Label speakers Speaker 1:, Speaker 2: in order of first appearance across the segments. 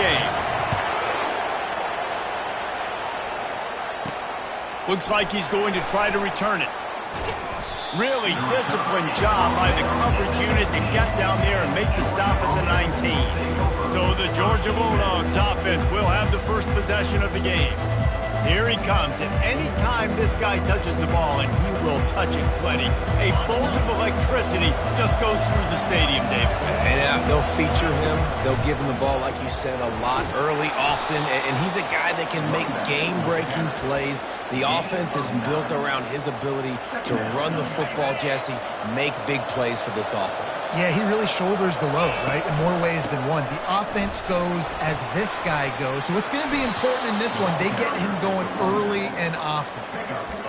Speaker 1: game. Looks like he's going to try to return it. Really disciplined job by the coverage unit to get down there and make the stop at the 19. So the Georgia Bulldogs offense will have the first possession of the game. Here he comes, and any time this guy touches the ball, and he will touch it plenty, a bolt of electricity just goes through the stadium, David.
Speaker 2: And they'll feature him. They'll give him the ball, like you said, a lot, early, often, and he's a guy that can make game-breaking plays. The offense is built around his ability to run the football, Jesse, make big plays for this offense.
Speaker 3: Yeah, he really shoulders the load, right, in more ways than one. The offense goes as this guy goes, so it's going to be important in this one. They get him going early and often.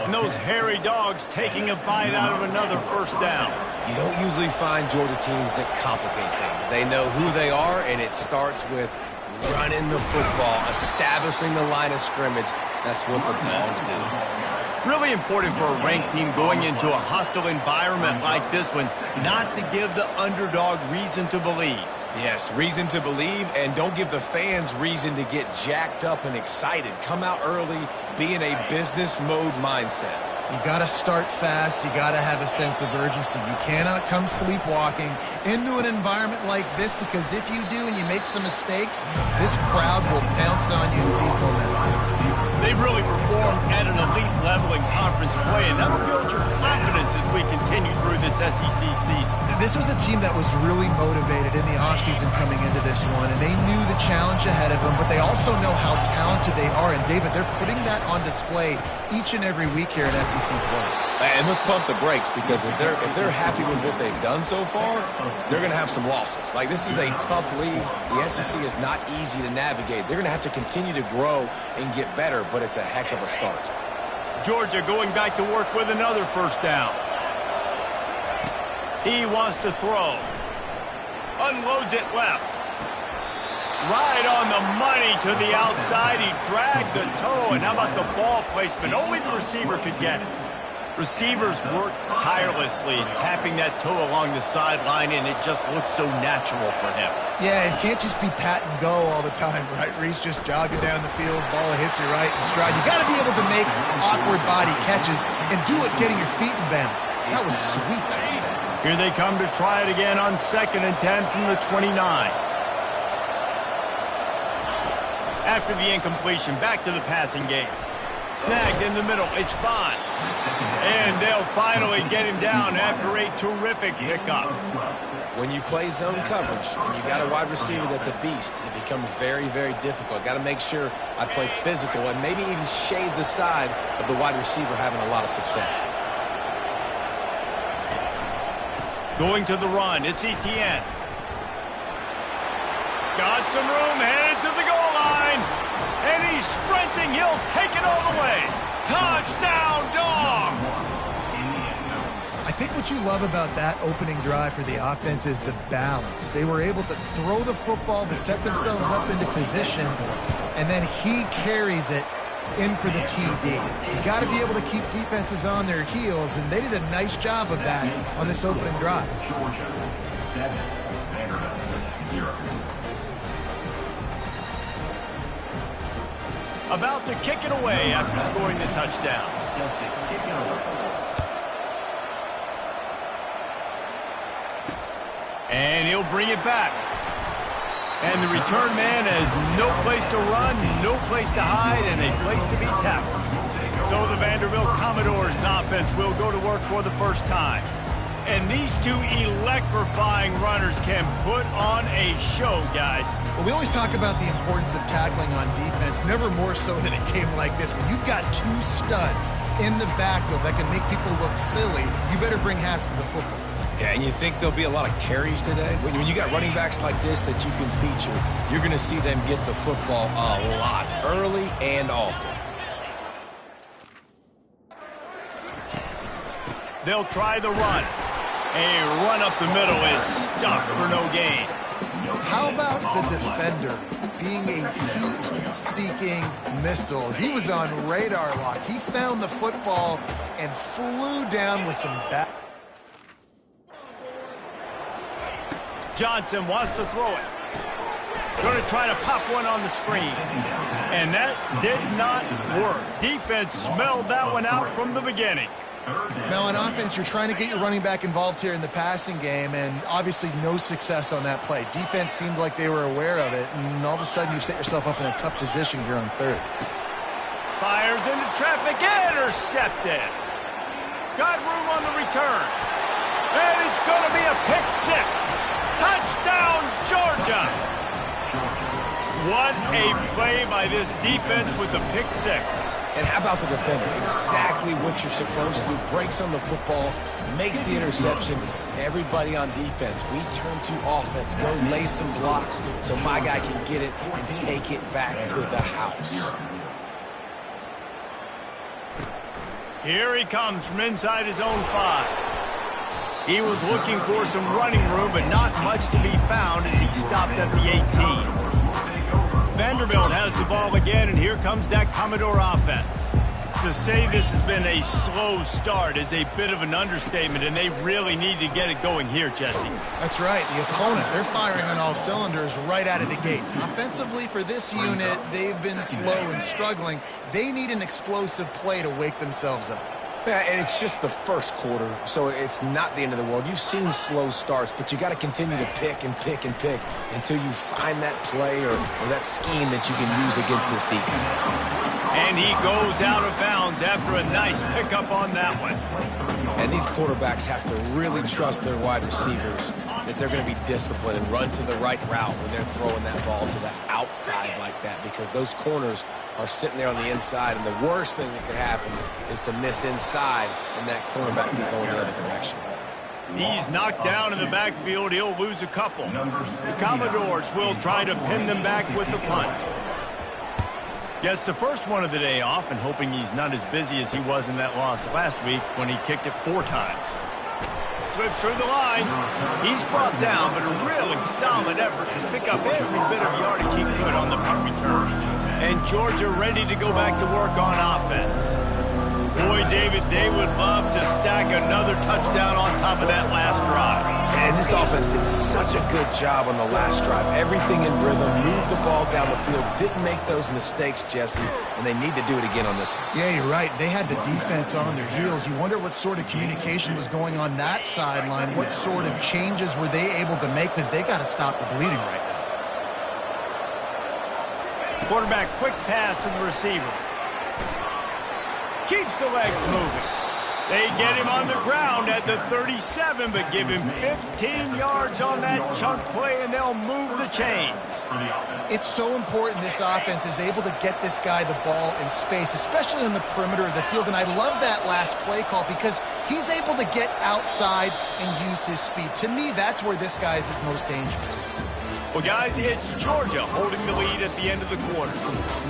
Speaker 1: And those hairy dogs taking a bite out of another first down.
Speaker 2: You don't usually find Georgia teams that complicate things. They know who they are, and it starts with running the football, establishing the line of scrimmage. That's what the dogs do.
Speaker 1: Really important for a ranked team going into a hostile environment like this one, not to give the underdog reason to believe.
Speaker 2: Yes, reason to believe, and don't give the fans reason to get jacked up and excited. Come out early, be in a business mode mindset.
Speaker 3: You got to start fast. You got to have a sense of urgency. You cannot come sleepwalking into an environment like this, because if you do and you make some mistakes, this crowd will pounce on you and seize momentum.
Speaker 1: They've really performed at an elite level in conference play, and that'll build your confidence as we continue through this SEC season.
Speaker 3: This was a team that was really motivated in the offseason coming into this one, and they knew the challenge ahead of them, but they also know how talented they are. And, David, they're putting that on display each and every week here at SEC play.
Speaker 2: And let's pump the brakes, because if they're happy with what they've done so far, they're going to have some losses. Like, this is a tough league. The SEC is not easy to navigate. They're going to have to continue to grow and get better, but it's a heck of a start.
Speaker 1: Georgia going back to work with another first down. He wants to throw. Unloads it left. Right on the money to the outside. He dragged the toe, and how about the ball placement? Only the receiver could get it. Receivers work tirelessly, tapping that toe along the sideline, and it just looks so natural for him.
Speaker 3: Yeah, it can't just be pat and go all the time, right? Reese just jogging down the field, ball hits you right in stride. You got to be able to make awkward body catches and do it getting your feet in bounds. That was sweet.
Speaker 1: Here they come to try it again on 2nd and 10 from the 29. After the incompletion, back to the passing game. Snagged in the middle, it's Bond. And they'll finally get him down after a terrific pickup.
Speaker 2: When you play zone coverage and you got a wide receiver that's a beast, it becomes very, very difficult. Got to make sure I play physical and maybe even shade the side of the wide receiver having a lot of success.
Speaker 1: Going to the run, it's Etienne. Got some room, headed to the goal line. And he's sprinting, he'll take it all the way. Touchdown, Dogs!
Speaker 3: I think what you love about that opening drive for the offense is the balance. They were able to throw the football to set themselves up into position, and then he carries it in for the TD. You got to be able to keep defenses on their heels, and they did a nice job of that on this opening drive.
Speaker 4: Georgia 7, Vanderbilt 0.
Speaker 1: About to kick it away after scoring the touchdown. And he'll bring it back. And the return man has no place to run, no place to hide, and a place to be tackled. So the Vanderbilt Commodores offense will go to work for the first time. And these two electrifying runners can put on a show, guys.
Speaker 3: Well, we always talk about the importance of tackling on defense, never more so than a game like this. When you've got two studs in the backfield that can make people look silly, you better bring hats to the football.
Speaker 2: Yeah, and you think there'll be a lot of carries today? When you got running backs like this that you can feature, you're going to see them get the football a lot, early and often.
Speaker 1: They'll try the run. A run up the middle is stuffed for no gain.
Speaker 3: How about the defender being a heat-seeking missile? He was on radar lock. He found the football and flew down with some back.
Speaker 1: Johnson wants to throw it. Going to try to pop one on the screen. And that did not work. Defense smelled that one out from the beginning.
Speaker 3: Now, on offense, you're trying to get your running back involved here in the passing game, and obviously no success on that play. Defense seemed like they were aware of it, and all of a sudden you've set yourself up in a tough position here on third.
Speaker 1: Fires into traffic, intercepted. Got room on the return. And it's going to be a pick six. Touchdown, Georgia. What a play by this defense with the pick six.
Speaker 2: And how about the defender? Exactly what you're supposed to. Breaks on the football, makes the interception. Everybody on defense, we turn to offense. Go lay some blocks so my guy can get it and take it back to the house.
Speaker 1: Here he comes from inside his own 5. He was looking for some running room, but not much to be found as he stopped at the 18. Vanderbilt has the ball again, and here comes that Commodore offense. To say this has been a slow start is a bit of an understatement, and they really need to get it going here, Jesse.
Speaker 3: That's right. The opponent, they're firing on all cylinders right out of the gate. Offensively, for this unit, they've been slow and struggling. They need an explosive play to wake themselves up.
Speaker 2: Yeah, and it's just the first quarter, so it's not the end of the world. You've seen slow starts, but you got to continue to pick and pick and pick until you find that play or that scheme that you can use against this defense.
Speaker 1: And he goes out of bounds after a nice pickup on that one.
Speaker 2: And these quarterbacks have to really trust their wide receivers that they're going to be disciplined and run to the right route when they're throwing that ball to the outside like that, because those corners are sitting there on the inside, and the worst thing that could happen is to miss inside and that cornerback be going the other direction.
Speaker 1: He's knocked down in the backfield. He'll lose a couple. The Commodores will try to pin them back with the punt. Gets the first one of the day off, and hoping he's not as busy as he was in that loss last week when he kicked it 4 times. Slips through the line. He's brought down, but a really solid effort to pick up every bit of yardage he could on the punt return. And Georgia ready to go back to work on offense. Boy, David, they would love to stack another touchdown on top of that last drive.
Speaker 2: And this offense did such a good job on the last drive. Everything in rhythm, moved the ball down the field, didn't make those mistakes, Jesse, and they need to do it again on this one.
Speaker 3: Yeah, you're right. They had the defense on their heels. You wonder what sort of communication was going on that sideline. What sort of changes were they able to make, because they got to stop the bleeding right now.
Speaker 1: Quarterback quick pass to the receiver. Keeps the legs moving. They get him on the ground at the 37, but give him 15 yards on that chunk play, and they'll move the chains.
Speaker 3: It's so important this offense is able to get this guy the ball in space, especially on the perimeter of the field. And I love that last play call because he's able to get outside and use his speed. To me, that's where this guy is his most dangerous.
Speaker 1: Well, guys, it's Georgia holding the lead at the end of the quarter.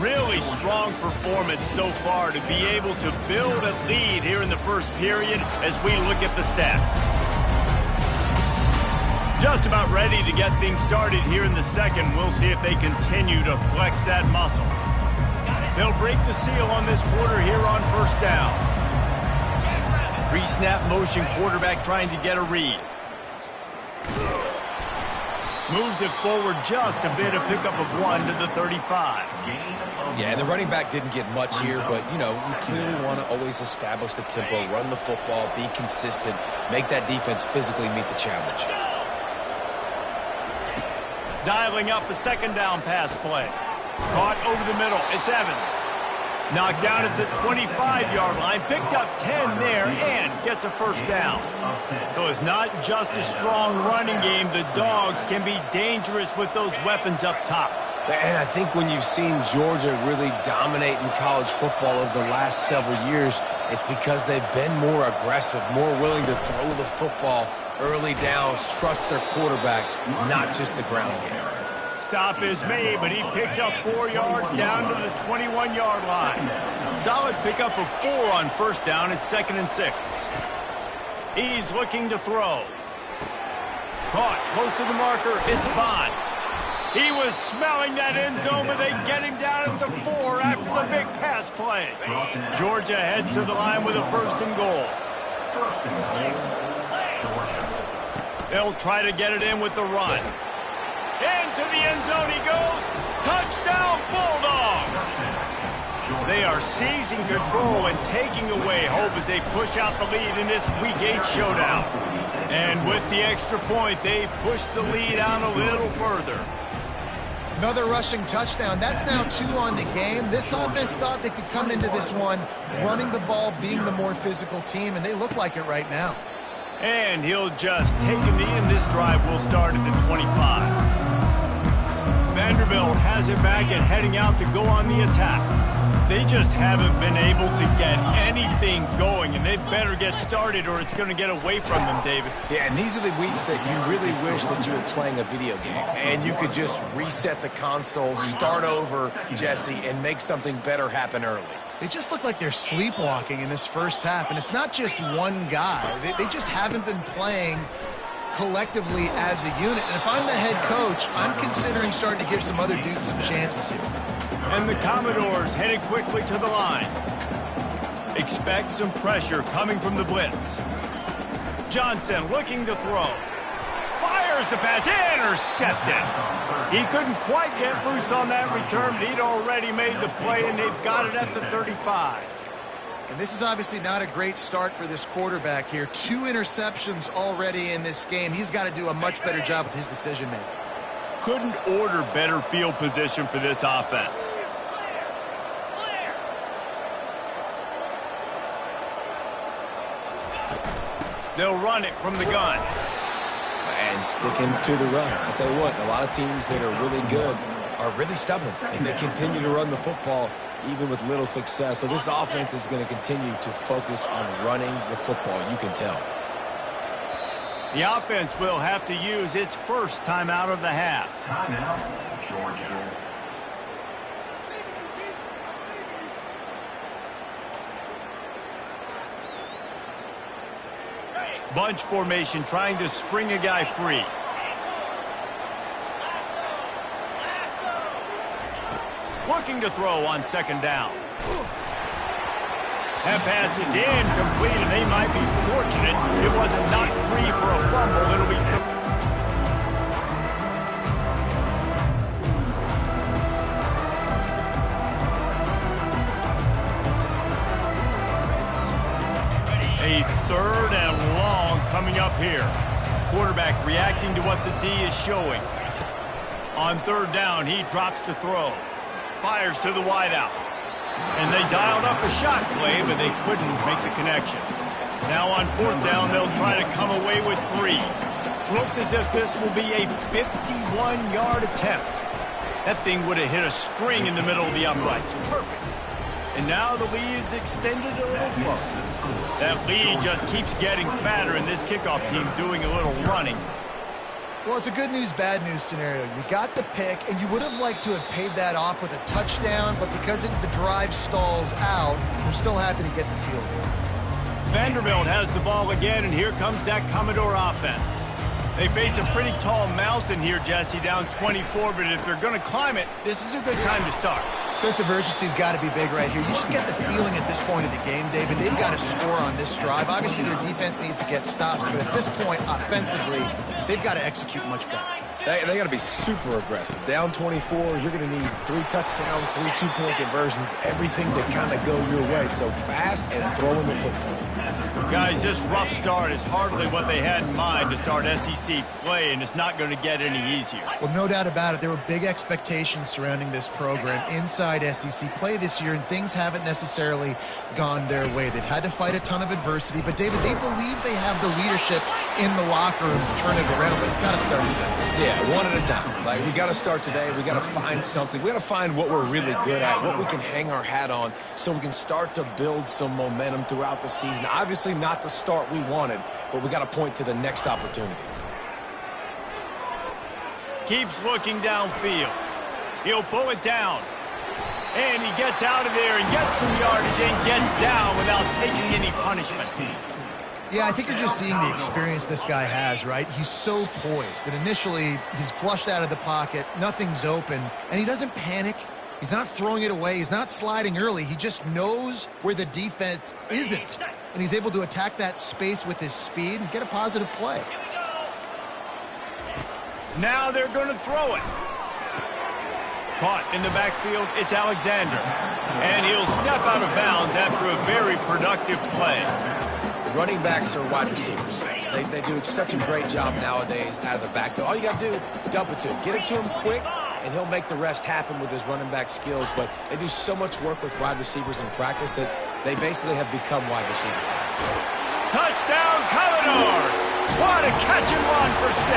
Speaker 1: Really strong performance so far to be able to build a lead here in the first period as we look at the stats. Just about ready to get things started here in the second. We'll see if they continue to flex that muscle. They'll break the seal on this quarter here on first down. Pre-snap motion, quarterback trying to get a read. Moves it forward just a bit, a pickup of 1 to the 35.
Speaker 2: Yeah, and the running back didn't get much here, but, you clearly want to always establish the tempo, run the football, be consistent, make that defense physically meet the challenge.
Speaker 1: Dialing up a second down pass play. Caught over the middle. It's Evans. Knocked down at the 25-yard line. Picked up 10 there and gets a first down. So it's not just a strong running game. The Dogs can be dangerous with those weapons up top.
Speaker 2: And I think when you've seen Georgia really dominate in college football over the last several years, it's because they've been more aggressive, more willing to throw the football early downs, trust their quarterback, not just the ground game.
Speaker 1: Stop is made, but he picks up 4 yards down to the 21-yard line. Solid pickup of 4 on first down. It's 2nd and 6. He's looking to throw. Caught close to the marker. It's Bond. He was smelling that end zone, but they get him down at the 4 after the big pass play. Georgia heads to the line with a 1st and goal. They'll try to get it in with the run. Into the end zone he goes. Touchdown, Bulldogs! They are seizing control and taking away hope as they push out the lead in this Week 8 showdown. And with the extra point, they push the lead out a little further.
Speaker 3: Another rushing touchdown. That's now 2 on the game. This offense thought they could come into this one running the ball, being the more physical team, and they look like it right now.
Speaker 1: And he'll just take a knee, and this drive will start at the 25. Vanderbilt has it back and heading out to go on the attack. They just haven't been able to get anything going, and they better get started or it's going to get away from them, David.
Speaker 2: Yeah, and these are the weeks that you really wish that you were playing a video game and you could just reset the console, start over, Jesse, and make something better happen early.
Speaker 3: They just look like they're sleepwalking in this first half, and it's not just one guy. They just haven't been playing collectively as a unit. And if I'm the head coach, I'm considering starting to give some other dudes some chances here.
Speaker 1: And the Commodores headed quickly to the line. Expect some pressure coming from the blitz. Johnson looking to throw. Fires the pass, intercepted. He couldn't quite get loose on that return, but he'd already made the play, and they've got it at the 35.
Speaker 3: And this is obviously not a great start for this quarterback here. 2 interceptions already in this game. He's got to do a much better job with his decision-making.
Speaker 1: Couldn't order better field position for this offense. They'll run it from the gun.
Speaker 2: And sticking to the run. I'll tell you what, a lot of teams that are really good are really stubborn, and they continue to run the football even with little success. So this offense is going to continue to focus on running the football, you can tell.
Speaker 1: The offense will have to use its first timeout of the half.
Speaker 4: Timeout, Georgia.
Speaker 1: Bunch formation trying to spring a guy free. Looking to throw on second down. That pass is incomplete, and they might be fortunate it wasn't knocked free for a fumble. It'll be... A 3rd and long coming up here. Quarterback reacting to what the D is showing. On 3rd down, he drops to throw. Fires to the wideout. And they dialed up a shot play, but they couldn't make the connection. Now on 4th down, they'll try to come away with 3. Looks as if this will be a 51-yard attempt. That thing would have hit a string in the middle of the uprights. Perfect. And now the lead is extended a little further. That lead just keeps getting fatter, and this kickoff team doing a little running.
Speaker 3: Well, it's a good news, bad news scenario. You got the pick, and you would have liked to have paid that off with a touchdown, but because the drive stalls out, they're still happy to get the field goal.
Speaker 1: Vanderbilt has the ball again, and here comes that Commodore offense. They face a pretty tall mountain here, Jesse, down 24, but if they're going to climb it, this is a good time to start.
Speaker 3: Sense of urgency's got to be big right here. You just get the feeling at this point of the game, David, they've got to score on this drive. Obviously, their defense needs to get stops, but at this point, offensively, they've got to execute much better.
Speaker 2: They got to be super aggressive. Down 24, you're going to need 3 touchdowns, 3 two-point conversions, everything to kind of go your way. So fast and throwing the football.
Speaker 1: Guys, this rough start is hardly what they had in mind to start SEC play, and it's not going to get any easier.
Speaker 3: Well, no doubt about it. There were big expectations surrounding this program inside SEC play this year, and things haven't necessarily gone their way. They've had to fight a ton of adversity, but, David, they believe they have the leadership in the locker room to turn it around, but it's got to start today.
Speaker 2: Yeah, one at a time. Like, we got to start today. We got to find something. We got to find what we're really good at, what we can hang our hat on, so we can start to build some momentum throughout the season. Obviously, not the start we wanted, but we got to point to the next opportunity.
Speaker 1: Keeps looking downfield. He'll pull it down. And he gets out of there and gets some yardage and gets down without taking any punishment.
Speaker 3: Yeah, I think you're just seeing the experience this guy has, right? He's so poised that initially he's flushed out of the pocket, nothing's open, and he doesn't panic. He's not throwing it away. He's not sliding early. He just knows where the defense isn't, and he's able to attack that space with his speed and get a positive play.
Speaker 1: Now they're going to throw it. Caught in the backfield, it's Alexander. And he'll step out of bounds after a very productive play.
Speaker 2: Running backs are wide receivers. They do such a great job nowadays out of the backfield. All you got to do, dump it to him. Get it to him quick, and he'll make the rest happen with his running back skills. But they do so much work with wide receivers in practice that they basically have become wide receivers.
Speaker 1: Touchdown, Commodores! What a catch and run for 6.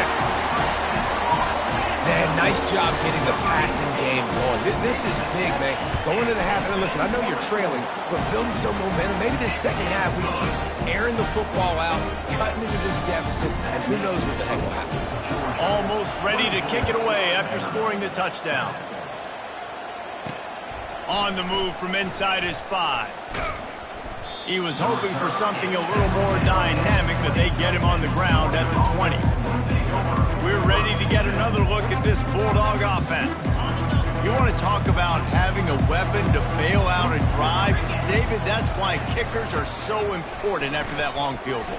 Speaker 2: Man, nice job getting the passing game going. This is big, man. Going into the half, and listen, I know you're trailing, but building some momentum. Maybe this second half we keep airing the football out, cutting into this deficit, and who knows what the heck will happen.
Speaker 1: Almost ready to kick it away after scoring the touchdown. On the move from inside his 5. He was hoping for something a little more dynamic, but they get him on the ground at the 20. We're ready to get another look at this Bulldog offense. You want to talk about having a weapon to bail out a drive? David, that's why kickers are so important after that long field goal.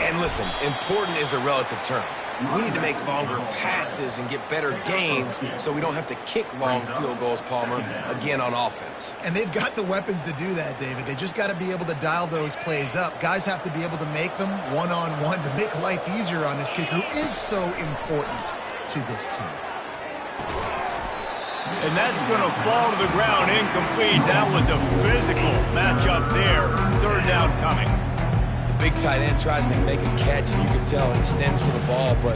Speaker 2: And listen, important is a relative term. We need to make longer passes and get better gains so we don't have to kick long field goals, Palmer, again on offense.
Speaker 3: And they've got the weapons to do that, David. They just got to be able to dial those plays up. Guys have to be able to make them one-on-one to make life easier on this kicker, who is so important to this team.
Speaker 1: And that's going to fall to the ground incomplete. That was a physical matchup there. 3rd down coming.
Speaker 2: Big tight end tries to make a catch, and you can tell he extends for the ball, but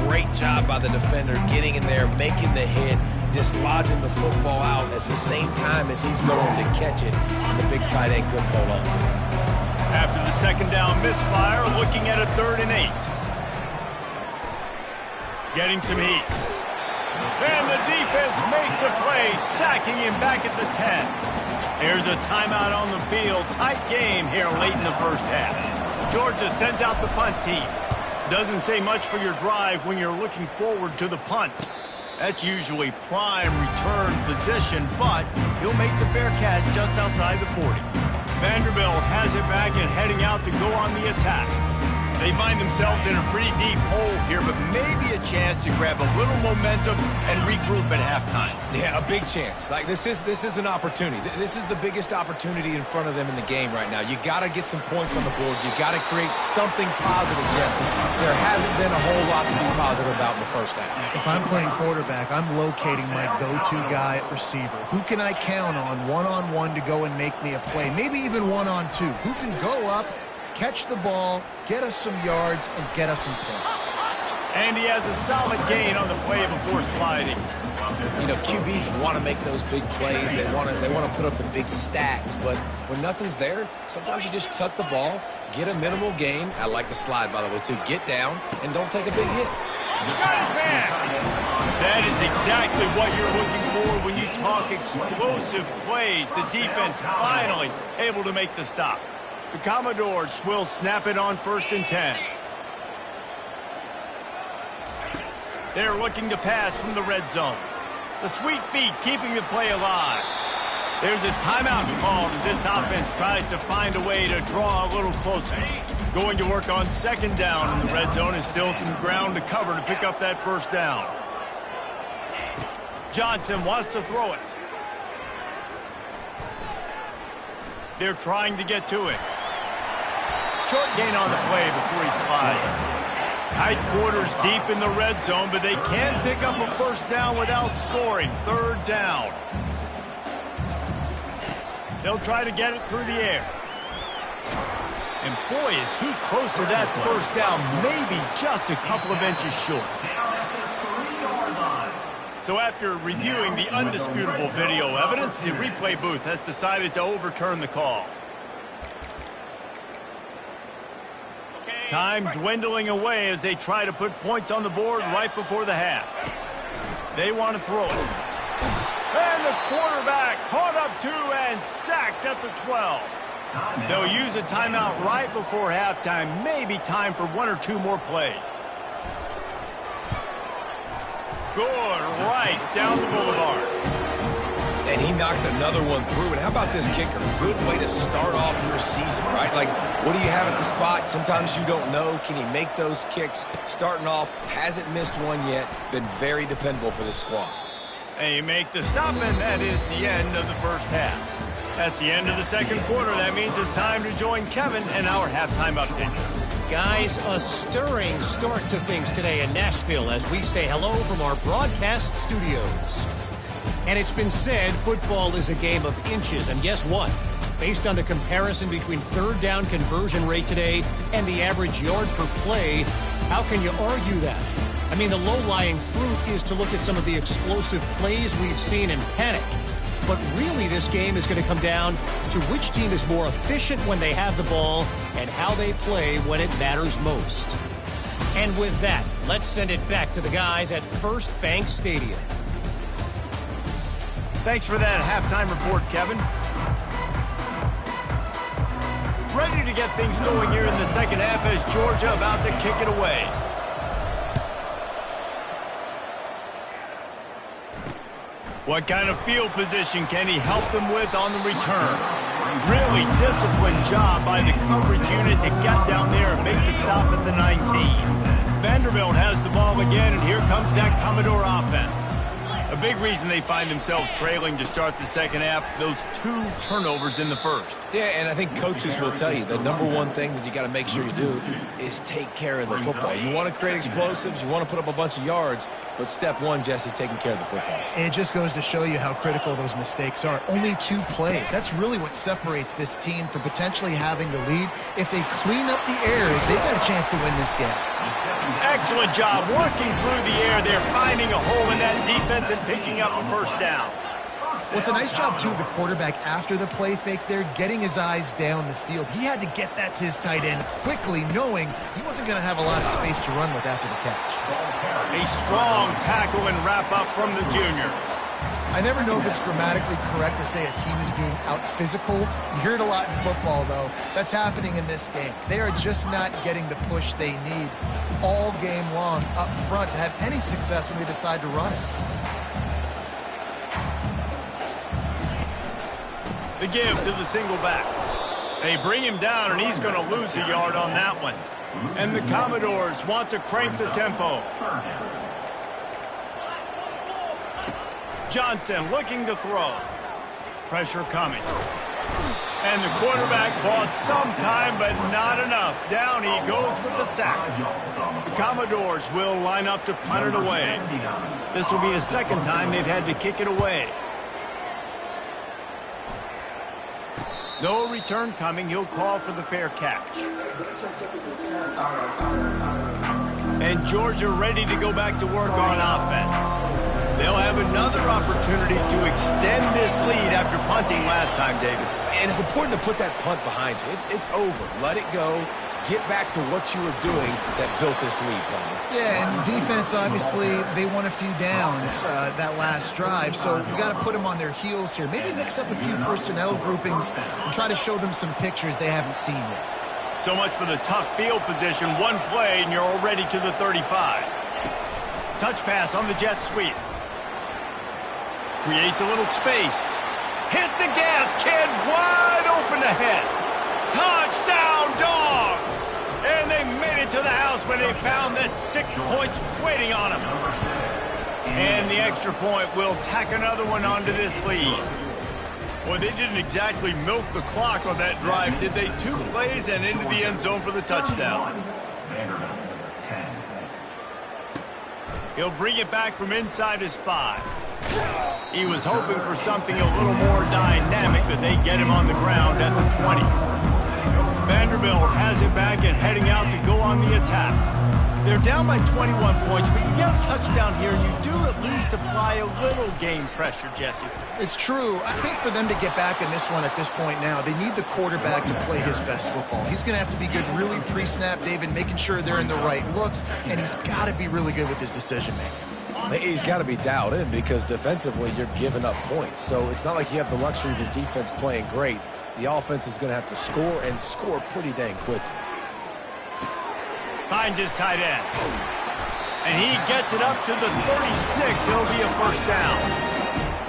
Speaker 2: great job by the defender getting in there, making the hit, dislodging the football out at the same time as he's going to catch it. The big tight end couldn't hold on to it.
Speaker 1: After the 2nd down misfire, looking at a 3rd and 8. Getting some heat. And the defense makes a play, sacking him back at the 10. Here's a timeout on the field. Tight game here late in the first half. Georgia sends out the punt team. Doesn't say much for your drive when you're looking forward to the punt. That's usually prime return position, but he'll make the fair catch just outside the 40. Vanderbilt has it back and heading out to go on the attack. They find themselves in a pretty deep hole here, but maybe a chance to grab a little momentum and regroup at halftime.
Speaker 2: Yeah, a big chance. Like this is an opportunity. This is the biggest opportunity in front of them in the game right now. You got to get some points on the board. You got to create something positive, Jesse. There hasn't been a whole lot to be positive about in the first half.
Speaker 3: If I'm playing quarterback, I'm locating my go-to guy at receiver. Who can I count on one-on-one to go and make me a play? Maybe even one-on-two. Who can go up, catch the ball, get us some yards, and get us some points.
Speaker 1: And he has a solid gain on the play before sliding.
Speaker 2: You know, QBs want to make those big plays. They want to put up the big stats. But when nothing's there, sometimes you just tuck the ball, get a minimal gain. I like the slide, by the way, too. Get down and don't take a big hit.
Speaker 1: Got his man. That is exactly what you're looking for when you talk explosive plays. The defense finally able to make the stop. The Commodores will snap it on 1st and 10. They're looking to pass from the red zone. The sweet feet keeping the play alive. There's a timeout called as this offense tries to find a way to draw a little closer. Going to work on 2nd down in the red zone, and still some ground to cover to pick up that 1st down. Johnson wants to throw it. They're trying to get to it. Short gain on the play before he slides. Tight quarters deep in the red zone, but they can't pick up a 1st down without scoring. 3rd down. They'll try to get it through the air. And boy, is he close to that 1st down, maybe just a couple of inches short. So after reviewing the undisputable video evidence, the replay booth has decided to overturn the call. Time dwindling away as they try to put points on the board right before the half. They want to throw it. And the quarterback caught up 2 and sacked at the 12. They'll use a timeout right before halftime. Maybe time for 1 or 2 more plays. Good, right down the boulevard.
Speaker 2: And And he knocks another one through. And how about this kicker? Good way to start off your season, right? Like, what do you have at the spot? Sometimes you don't know. Can he make those kicks? Starting off, hasn't missed one yet. Been very dependable for this squad.
Speaker 1: And you make the stop, and that is the end of the first half. That's the end of the second quarter. That means it's time to join Kevin and our halftime update.
Speaker 5: Guys, a stirring start to things today in Nashville as we say hello from our broadcast studios. And it's been said football is a game of inches, and guess what? Based on the comparison between third down conversion rate today and the average yard per play, how can you argue that? I mean, the low-lying fruit is to look at some of the explosive plays we've seen in panic. But really, this game is going to come down to which team is more efficient when they have the ball and how they play when it matters most. And with that, let's send it back to the guys at First Bank Stadium.
Speaker 1: Thanks for that halftime report, Kevin. Ready to get things going here in the second half as Georgia about to kick it away. What kind of field position can he help them with on the return? Really disciplined job by the coverage unit to get down there and make the stop at the 19. Vanderbilt has the ball again, and here comes that Commodore offense. A big reason they find themselves trailing to start the second half, those 2 turnovers in the first.
Speaker 2: Yeah, and I think coaches will tell you the number one thing that you got to make sure you do is take care of the football. You want to create explosives, you want to put up a bunch of yards, but step one, Jesse, taking care of the football.
Speaker 3: It just goes to show you how critical those mistakes are. Only 2 plays. That's really what separates this team from potentially having the lead. If they clean up the errors, they've got a chance to win this game.
Speaker 1: Excellent job working through the air. They're finding a hole in that defense and picking up a first down.
Speaker 3: Well, it's a nice job, too, of the quarterback after the play fake there, getting his eyes down the field. He had to get that to his tight end quickly, knowing he wasn't going to have a lot of space to run with after the catch.
Speaker 1: A strong tackle and wrap up from the junior.
Speaker 3: I never know if it's grammatically correct to say a team is being out-physicaled. You hear it a lot in football, though. That's happening in this game. They are just not getting the push they need all game long up front to have any success when they decide to run it.
Speaker 1: The give to the single back. They bring him down, and he's going to lose a yard on that one. And the Commodores want to crank the tempo. Johnson looking to throw. Pressure coming. And the quarterback bought some time, but not enough. Down he goes with the sack. The Commodores will line up to punt it away. This will be the second time they've had to kick it away. No return coming. He'll call for the fair catch. And Georgia ready to go back to work on offense. They'll have another opportunity to extend this lead after punting last time, David.
Speaker 2: And it's important to put that punt behind you. It's over. Let it go. Get back to what you were doing that built this lead, Palmer.
Speaker 3: Yeah, and defense, obviously, they won a few downs that last drive, so we got to put them on their heels here. Maybe mix up a few personnel groupings and try to show them some pictures they haven't seen yet.
Speaker 1: So much for the tough field position. One play, and you're already to the 35. Touch pass on the jet sweep. Creates a little space. Hit the gas, kid. Wide open ahead. Touchdown, Dogs! And they made it to the house when they found that 6 points waiting on them. And the extra point will tack another one onto this lead. Well, they didn't exactly milk the clock on that drive, did they? 2 plays and into the end zone for the touchdown. He'll bring it back from inside his 5. He was hoping for something a little more dynamic, but they get him on the ground at the 20. Vanderbilt has it back and heading out to go on the attack. They're down by 21 points, but you get a touchdown here, and you do at least apply a little game pressure, Jesse.
Speaker 3: It's true. I think for them to get back in this one at this point now, they need the quarterback to play his best football. He's going to have to be good really pre-snap, David, making sure they're in the right looks, and he's got to be really good with his decision-making.
Speaker 2: He's got to be dialed in because defensively you're giving up points. So it's not like you have the luxury of your defense playing great. The offense is going to have to score and score pretty dang quickly.
Speaker 1: Finds his tight end. And he gets it up to the 36. It'll be a first down.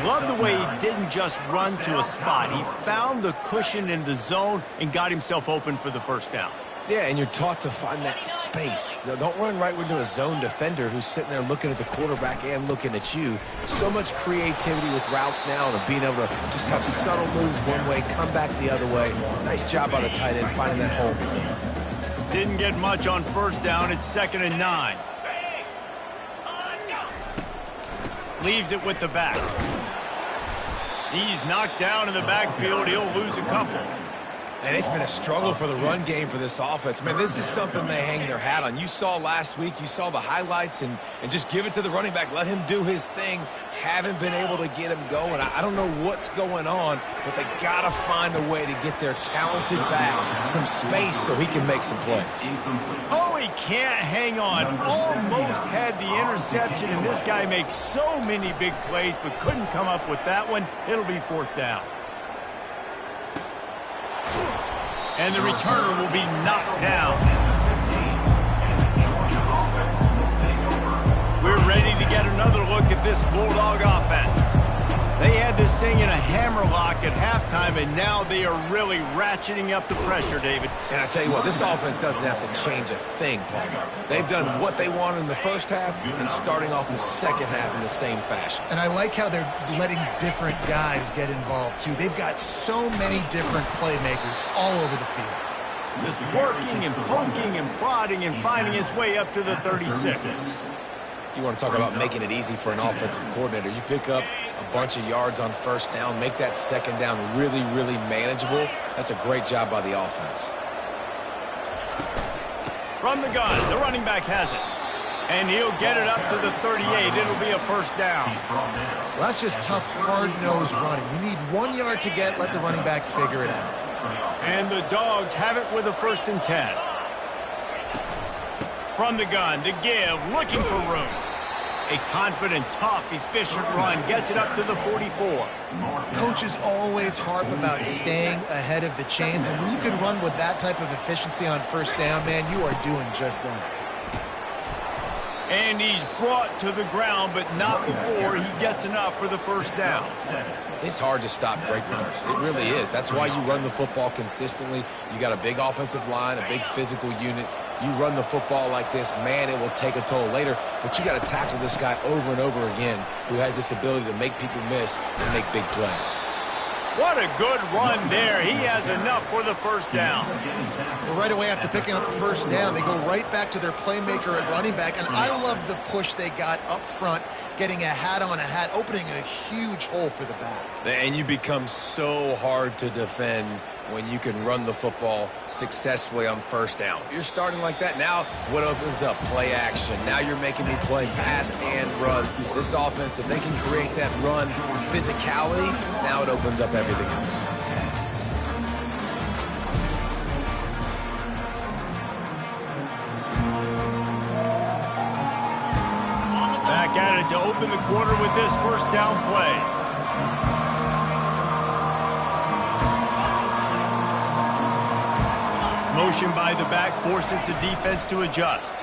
Speaker 1: Love the way he didn't just run to a spot. He found the cushion in the zone and got himself open for the first down.
Speaker 2: Yeah, and you're taught to find that space. Don't run right into a zone defender who's sitting there looking at the quarterback and looking at you. So much creativity with routes now and being able to just have subtle moves one way, come back the other way. Nice job by the tight end finding that hole in the zone.
Speaker 1: Didn't get much on first down. It's 2nd and 9. Leaves it with the back. He's knocked down in the backfield. He'll lose a couple.
Speaker 2: And it's been a struggle for the run game for this offense. Man, this is something they hang their hat on. You saw last week, you saw the highlights, and just give it to the running back. Let him do his thing. Haven't been able to get him going. I don't know what's going on, but they got to find a way to get their talented back some space so he can make some plays.
Speaker 1: Oh, he can't hang on. Almost had the interception, and this guy makes so many big plays, but couldn't come up with that one. It'll be 4th down. And the returner will be knocked down. We're ready to get another look at this Bulldog offense. They had this thing in a hammerlock at halftime, and now they are really ratcheting up the pressure, David.
Speaker 2: And I tell you what, this offense doesn't have to change a thing, Palmer. They've done what they wanted in the first half and starting off the second half in the same fashion.
Speaker 3: And I like how they're letting different guys get involved, too. They've got so many different playmakers all over the field.
Speaker 1: Just working and poking and prodding and finding his way up to the 36.
Speaker 2: You want to talk about making it easy for an offensive coordinator. You pick up a bunch of yards on first down, make that second down really, really manageable. That's a great job by the offense.
Speaker 1: From the gun, the running back has it. And he'll get it up to the 38. It'll be a 1st down.
Speaker 3: Well, that's just tough, hard-nosed running. You need 1 yard to get, let the running back figure it out.
Speaker 1: And the Dogs have it with a 1st and 10. From the gun, the give, looking for room. A confident, tough, efficient run gets it up to the 44.
Speaker 3: Coaches always harp about staying ahead of the chains, and when you can run with that type of efficiency on first down, man, you are doing just that.
Speaker 1: And he's brought to the ground, but not before he gets enough for the 1st down.
Speaker 2: It's hard to stop great runners. It really is. That's why you run the football consistently. You got a big offensive line, a big physical unit. You run the football like this, man, it will take a toll later. But you got to tackle this guy over and over again who has this ability to make people miss and make big plays.
Speaker 1: What a good run there. He has enough for the 1st down.
Speaker 3: Well, right away after picking up the 1st down, they go right back to their playmaker at running back. And I love the push they got up front, getting a hat on a hat, opening a huge hole for the back.
Speaker 2: And you become so hard to defend when you can run the football successfully on 1st down. You're starting like that. Now what opens up? Play action. Now you're making me play pass and run. This offense, if they can create that run physicality, now it opens up everything else.
Speaker 1: Back at it to open the quarter with this 1st down play. Motion by the back forces the defense to adjust.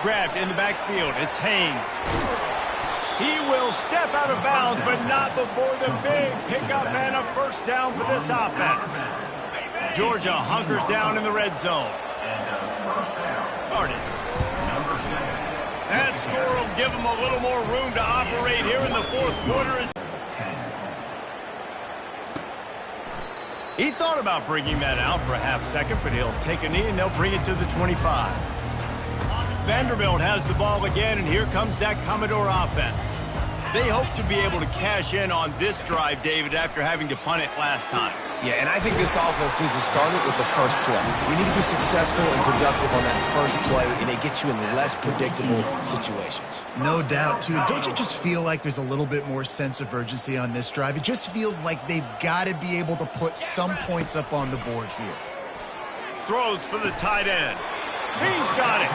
Speaker 1: Grabbed in the backfield. It's Haynes. He will step out of bounds, but not before the big pickup and a 1st down for this offense. Georgia hunkers down in the red zone. That score will give them a little more room to operate here in the 4th quarter. He thought about bringing that out for a half second, but he'll take a knee and they'll bring it to the 25. Vanderbilt has the ball again, and here comes that Commodore offense. They hope to be able to cash in on this drive, David, after having to punt it last time.
Speaker 2: Yeah, and I think this offense needs to start it with the first play. You need to be successful and productive on that first play, and it gets you in less predictable situations.
Speaker 3: No doubt, too. Don't you just feel like there's a little bit more sense of urgency on this drive? It just feels like they've got to be able to put some points up on the board here.
Speaker 1: Throws for the tight end. He's got it.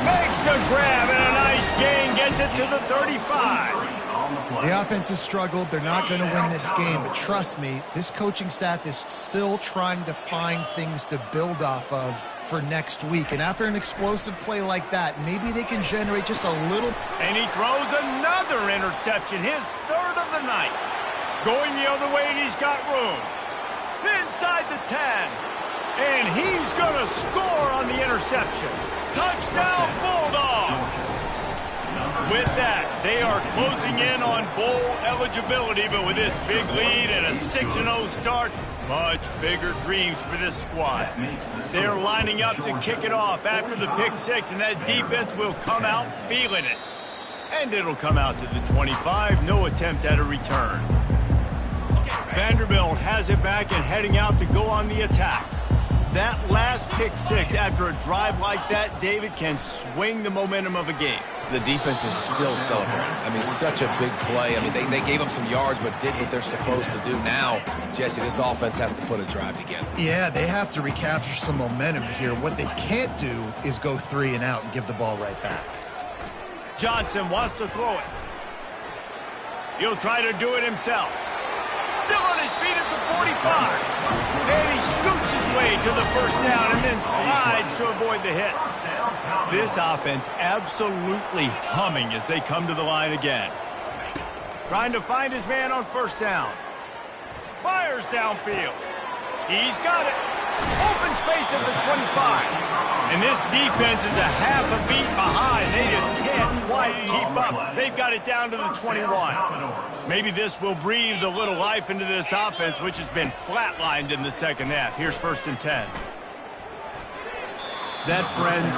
Speaker 1: Makes the grab, and a nice gain. Gets it to the 35.
Speaker 3: The offense has struggled. They're not going to win this game, but trust me, this coaching staff is still trying to find things to build off of for next week. And after an explosive play like that, maybe they can generate just a little.
Speaker 1: And he throws another interception, his third of the night. Going the other way, and he's got room. Inside the 10. And he's going to score on the interception. Touchdown, Bulldogs! With that, they are closing in on bowl eligibility, but with this big lead and a 6-0 start, much bigger dreams for this squad. They're lining up to kick it off after the pick six, and that defense will come out feeling it. And it'll come out to the 25, no attempt at a return. Vanderbilt has it back and heading out to go on the attack. That last pick six after a drive like that, David, can swing the momentum of a game.
Speaker 2: The defense is still celebrating. I mean, such a big play. I mean, they gave up some yards but did what they're supposed to do. Now, Jesse, this offense has to put a drive together.
Speaker 3: Yeah, they have to recapture some momentum here. What they can't do is go 3 and out and give the ball right back.
Speaker 1: Johnson wants to throw it. He'll try to do it himself. Still on his feet at the 45. And he scoots his way to the first down and then slides to avoid the hit. This offense absolutely humming as they come to the line again. Trying to find his man on first down. Fires downfield. He's got it. Open space at the 25. And this defense is a half a beat behind. They just can't quite keep up. They've got it down to the 21. Maybe this will breathe a little life into this offense, which has been flatlined in the second half. Here's 1st and 10. That, friends,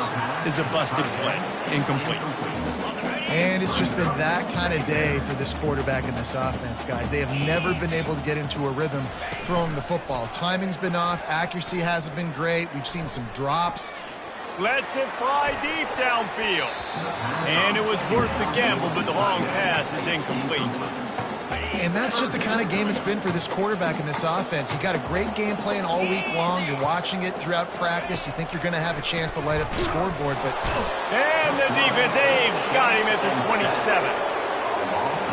Speaker 1: is a busted play. Incomplete.
Speaker 3: And it's just been that kind of day for this quarterback and this offense, guys. They have never been able to get into a rhythm throwing the football. Timing's been off. Accuracy hasn't been great. We've seen some drops.
Speaker 1: Lets it fly deep downfield. And it was worth the gamble, but the long pass is incomplete.
Speaker 3: And that's just the kind of game it's been for this quarterback and this offense. You got a great game plan all week long. You're watching it throughout practice. You think you're going to have a chance to light up the scoreboard, but...
Speaker 1: And the defense, they've got him at the 27.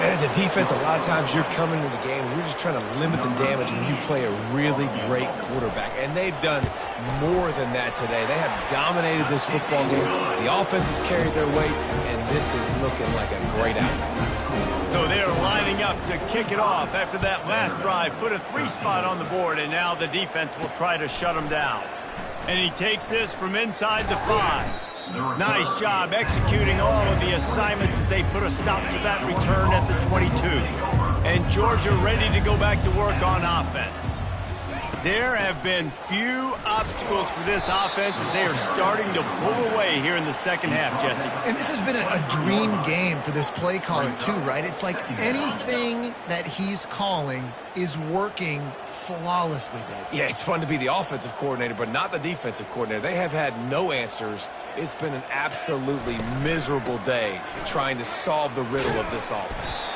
Speaker 2: And as a defense, a lot of times you're coming into the game and you're just trying to limit the damage when you play a really great quarterback. And they've done more than that today. They have dominated this football game. The offense has carried their weight, and this is looking like a great outcome.
Speaker 1: So they're lining up to kick it off after that last drive. Put a 3 spot on the board, and now the defense will try to shut him down. And he takes this from inside the 5. Nice job executing all of the assignments as they put a stop to that return at the 22. And Georgia ready to go back to work on offense. There have been few obstacles for this offense as they are starting to pull away here in the second half, Jesse.
Speaker 3: And this has been a dream game for this play caller, too, right? It's like anything that he's calling is working flawlessly, baby.
Speaker 2: Yeah, it's fun to be the offensive coordinator, but not the defensive coordinator. They have had no answers. It's been an absolutely miserable day trying to solve the riddle of this offense.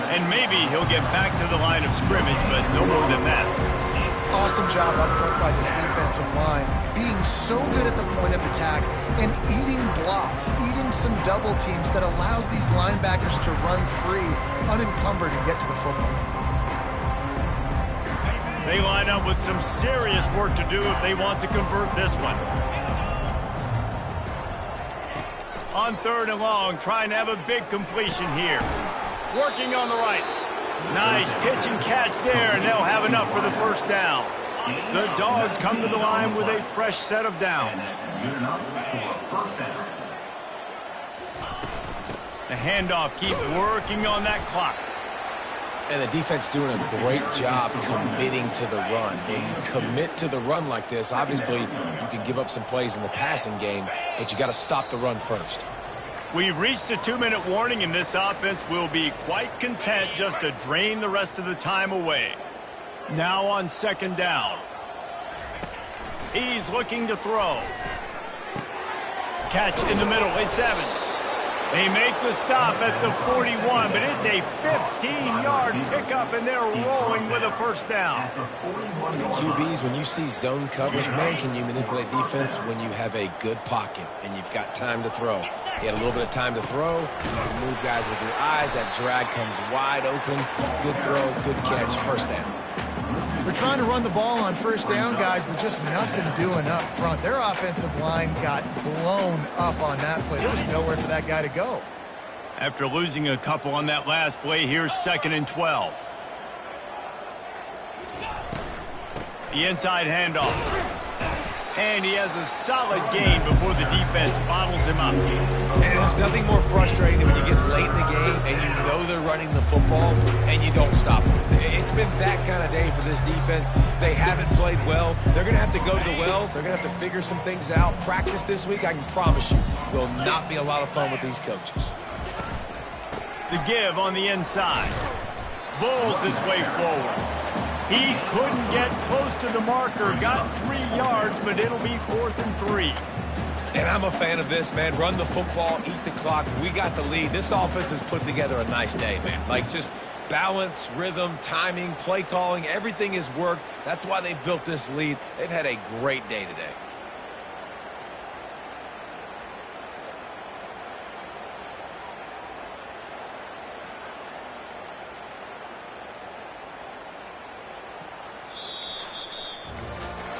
Speaker 1: And maybe he'll get back to the line of scrimmage, but no more than that.
Speaker 3: Awesome job up front by this defensive line, being so good at the point of attack and eating blocks, eating some double teams that allows these linebackers to run free, unencumbered, and get to the football.
Speaker 1: They line up with some serious work to do if they want to convert this one. On 3rd and long, trying to have a big completion here. Working on the right. Nice pitch and catch there, and they'll have enough for the first down. The Dogs come to the line with a fresh set of downs. The handoff keeps working on that clock.
Speaker 2: And the defense doing a great job committing to the run. When you commit to the run like this, obviously you can give up some plays in the passing game, but you got to stop the run first.
Speaker 1: We've reached a 2-minute warning, and this offense will be quite content just to drain the rest of the time away. Now on 2nd down. He's looking to throw. Catch in the middle. It's Evans. They make the stop at the 41, but it's a 15-yard pickup, and they're rolling with a first down.
Speaker 2: QBs, when you see zone coverage, man, can you manipulate defense when you have a good pocket and you've got time to throw. You had a little bit of time to throw. You can move guys with your eyes. That drag comes wide open. Good throw, good catch, first down.
Speaker 3: We're trying to run the ball on first down, guys, but just nothing doing up front. Their offensive line got blown up on that play. There was nowhere for that guy to go.
Speaker 1: After losing a couple on that last play, here's 2nd and 12. The inside handoff. And he has a solid gain before the defense bottles him up.
Speaker 2: And there's nothing more frustrating than when you get late in the game and you know they're running the football and you don't stop them. It's been that kind of day for this defense. They haven't played well. They're going to have to go to the well. They're going to have to figure some things out. Practice this week, I can promise you, will not be a lot of fun with these coaches.
Speaker 1: The give on the inside. Bulls his way forward. He couldn't get close to the marker. Got 3 yards, but it'll be 4th and 3.
Speaker 2: And I'm a fan of this, man. Run the football, eat the clock. We got the lead. This offense has put together a nice day, man. Like, just balance, rhythm, timing, play calling, everything has worked. That's why they've built this lead. They've had a great day today.